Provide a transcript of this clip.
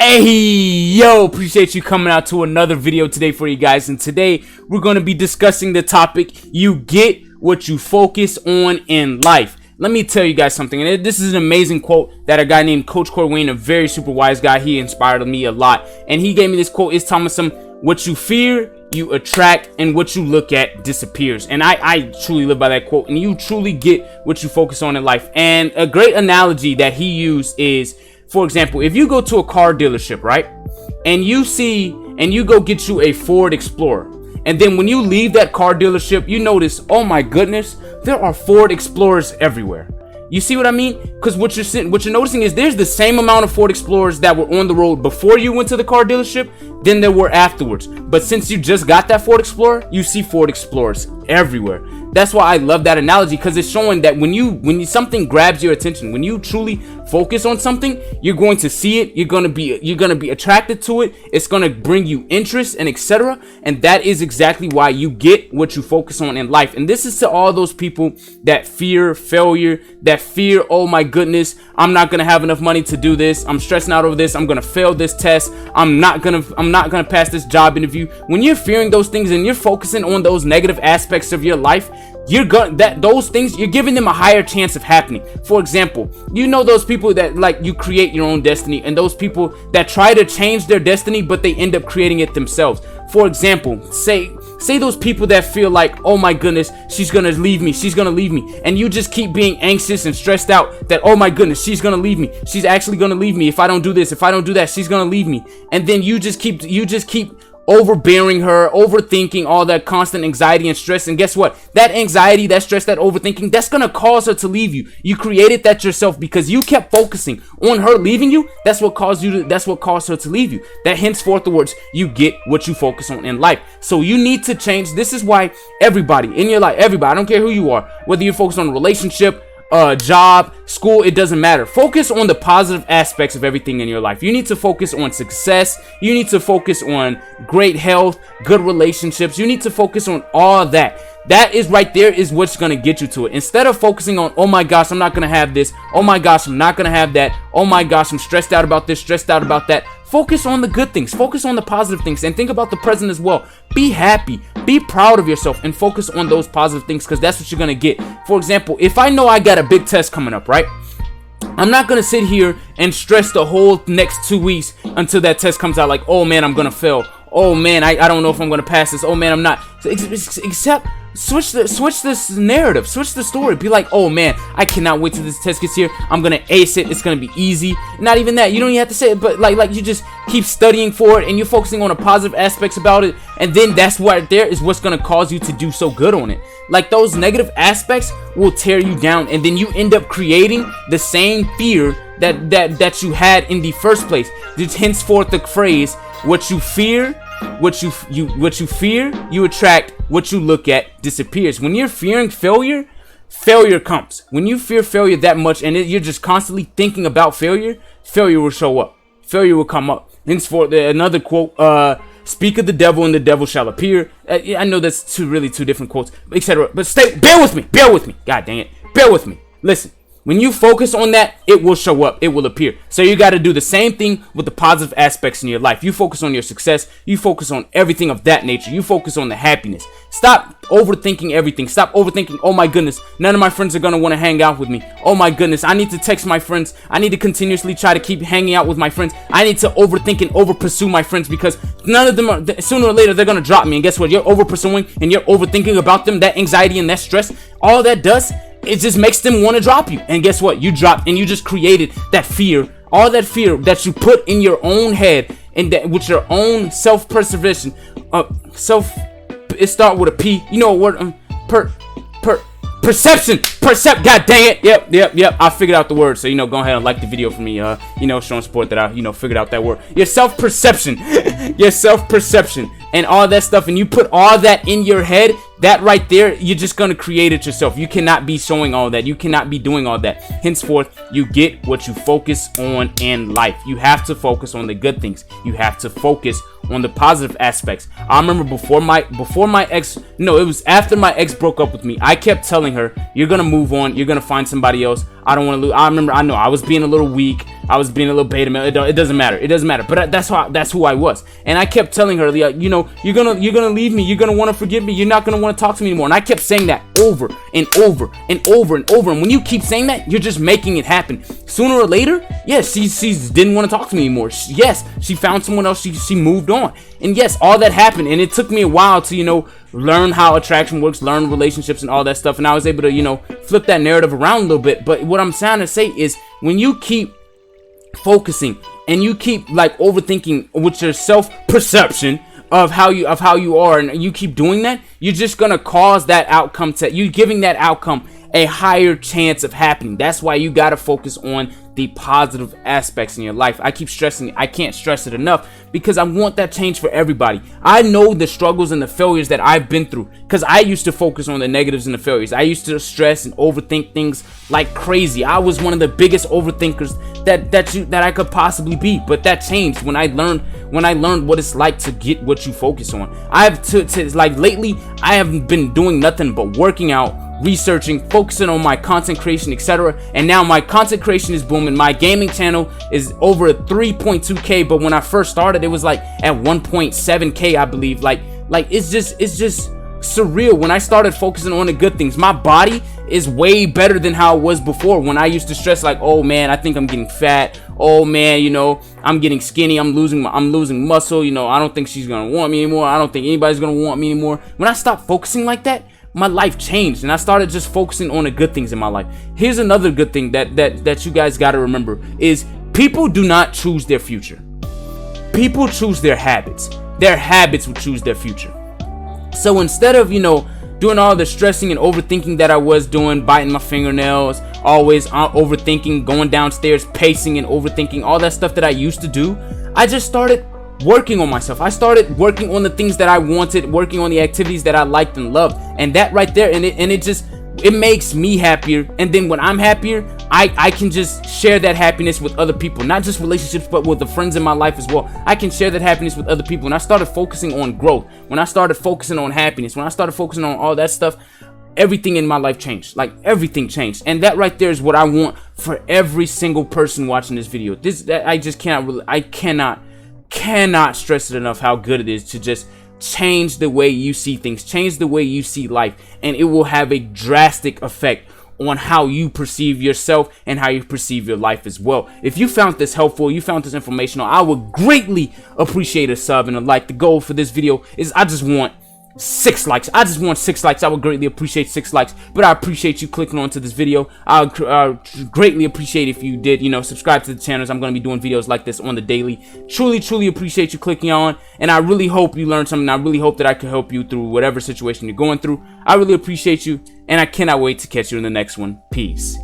Hey, yo, appreciate you coming out to another video today for you guys. And today we're going to be discussing the topic, you get what you focus on in life. Let me tell you guys something, and this is an amazing quote that a guy named Coach Corey Wayne, a very super wise guy, he inspired me a lot. And he gave me this quote. It's telling me what you fear, you attract, and what you look at disappears. And I truly live by that quote. And you truly get what you focus on in life. And a great analogy that he used is, for example, if you go to a car dealership, right, and you go get you a Ford Explorer, and then when you leave that car dealership, you notice, oh my goodness, there are Ford Explorers everywhere. You see what I mean? Because what you're noticing is there's the same amount of Ford Explorers that were on the road before you went to the car dealership than there were afterwards. But since you just got that Ford Explorer, you see Ford Explorers everywhere. That's why I love that analogy, because it's showing that when something grabs your attention, when you truly focus on something, you're going to see it, you're gonna be attracted to it, it's gonna bring you interest and etc. And that is exactly why you get what you focus on in life. And this is to all those people that fear failure, that fear, oh my goodness, I'm not gonna have enough money to do this, I'm stressing out over this, I'm gonna fail this test, I'm not gonna pass this job interview. When you're fearing those things and you're focusing on those negative aspects of your life, you're giving them a higher chance of happening. For example, you know those people that like you create your own destiny, and those people that try to change their destiny but they end up creating it themselves. For example, say those people that feel like, oh my goodness, she's gonna leave me, and you just keep being anxious and stressed out that, oh my goodness, she's gonna leave me, she's actually gonna leave me if I don't do this, if I don't do that, she's gonna leave me. And then you just keep overbearing her, overthinking, all that constant anxiety and stress. And guess what? That anxiety, that stress, that overthinking, that's gonna cause her to leave you. You created that yourself because you kept focusing on her leaving you. That's what caused her to leave you. That henceforth the words, you get what you focus on in life. So you need to change. This is why everybody in your life, everybody, I don't care who you are, whether you're focused on a relationship, job, school, it doesn't matter. Focus on the positive aspects of everything in your life. You need to focus on success. You need to focus on great health, good relationships. You need to focus on all that. That is right there is what's going to get you to it. Instead of focusing on, oh my gosh, I'm not going to have this. Oh my gosh, I'm not going to have that. Oh my gosh, I'm stressed out about this, stressed out about that. Focus on the good things. Focus on the positive things, and think about the present as well. Be happy. Be proud of yourself and focus on those positive things, because that's what you're going to get. For example, if I know I got a big test coming up, right? I'm not going to sit here and stress the whole next 2 weeks until that test comes out like, oh man, I'm going to fail. Oh man, I don't know if I'm going to pass this. Oh man, I'm not. Except switch this narrative, switch the story. Be like, oh man, I cannot wait till this test gets here. I'm gonna ace it. It's gonna be easy. Not even that, you don't even have to say it, but like you just keep studying for it and you're focusing on the positive aspects about it, and then that's right there is what's gonna cause you to do so good on it. Like those negative aspects will tear you down, and then you end up creating the same fear that you had in the first place. It's henceforth the phrase, what you fear, what you fear, you attract. What you look at disappears. When you're fearing failure, failure comes. When you fear failure that much and you're just constantly thinking about failure, failure will show up. Failure will come up. Henceforth, another quote, speak of the devil and the devil shall appear. I know that's two different quotes, etc. But bear with me. God dang it. Bear with me. Listen. When you focus on that, it will show up. It will appear. So you got to do the same thing with the positive aspects in your life. You focus on your success. You focus on everything of that nature. You focus on the happiness. Stop overthinking everything. Stop overthinking, oh my goodness, none of my friends are going to want to hang out with me. Oh my goodness, I need to text my friends. I need to continuously try to keep hanging out with my friends. I need to overthink and over pursue my friends, because none of them are, sooner or later, they're going to drop me. And guess what? You're over pursuing and you're overthinking about them. That anxiety and that stress, all that does, it just makes them want to drop you. And guess what? You dropped and you just created that fear. All that fear that you put in your own head, and that with your own self-preservation, it start with a P. You know what word? Perception. God dang it. Yep. I figured out the word. So, go ahead and like the video for me. Showing support that I, figured out that word. Your self-perception. And all that stuff. And you put all that in your head. That right there, you're just going to create it yourself. You cannot be showing all that. You cannot be doing all that. Henceforth, you get what you focus on in life. You have to focus on the good things. You have to focus on the positive aspects. I remember it was after my ex broke up with me. I kept telling her, you're going to move on. You're going to find somebody else. I don't want to lose. I know I was being a little weak. I was being a little beta male. It doesn't matter. It doesn't matter. But that's who I was. And I kept telling her, you know, you're gonna leave me. You're gonna want to forgive me. You're not gonna want to talk to me anymore. And I kept saying that over and over and over and over. And when you keep saying that, you're just making it happen. Sooner or later, yes, she didn't want to talk to me anymore. Yes, she found someone else. She moved on. And yes, all that happened. And it took me a while to, you know, learn how attraction works, learn relationships and all that stuff. And I was able to, you know, flip that narrative around a little bit. But what I'm trying to say is, when you keep focusing and you keep like overthinking with your self-perception of how you are, and you keep doing that, you're just gonna cause that outcome to you, giving that outcome a higher chance of happening. That's why you gotta focus on the positive aspects in your life. I keep stressing it. I can't stress it enough, because I want that change for everybody. I know the struggles and the failures that I've been through, because I used to focus on the negatives and the failures. I used to stress and overthink things like crazy. I was one of the biggest overthinkers that I could possibly be. But that changed when I learned what it's like to get what you focus on. Like lately, I have been doing nothing but working out, researching, focusing on my content creation, etc. And now my content creation is booming. My gaming channel is over 3.2k, but when I first started, it was like at 1.7k, I believe. Like it's just surreal. When I started focusing on the good things, my body is way better than how it was before, when I used to stress like, oh man, I think I'm getting fat, oh man, you know, I'm getting skinny, I'm losing muscle, you know, I don't think she's gonna want me anymore, I don't think anybody's gonna want me anymore. When I stopped focusing like that, my life changed, and I started just focusing on the good things in my life. Here's another good thing that you guys got to remember is, people do not choose their future. People choose their habits. Their habits will choose their future. So instead of, you know, doing all the stressing and overthinking that I was doing, biting my fingernails, always overthinking, going downstairs, pacing and overthinking, all that stuff that I used to do, I just started working on myself. I started working on the things that I wanted, working on the activities that I liked and loved, and that right there, and it makes me happier. And then when I'm happier, I can just share that happiness with other people, not just relationships, but with the friends in my life as well. I can share that happiness with other people. When I started focusing on growth, when I started focusing on happiness, when I started focusing on all that stuff, everything in my life changed. Like, everything changed. And that right there is what I want for every single person watching this video. I cannot stress it enough how good it is to just change the way you see things, change the way you see life, and it will have a drastic effect on how you perceive yourself and how you perceive your life as well. If you found this helpful, you found this informational, I would greatly appreciate a sub and a like. The goal for this video is, I just want 6 likes. I just want 6 likes. I would greatly appreciate 6 likes, but I appreciate you clicking onto this video. I would greatly appreciate if you did, you know, subscribe to the channels. I'm going to be doing videos like this on the daily. Truly appreciate you clicking on, and I really hope you learned something. I really hope that I can help you through whatever situation you're going through. I really appreciate you, and I cannot wait to catch you in the next one. Peace.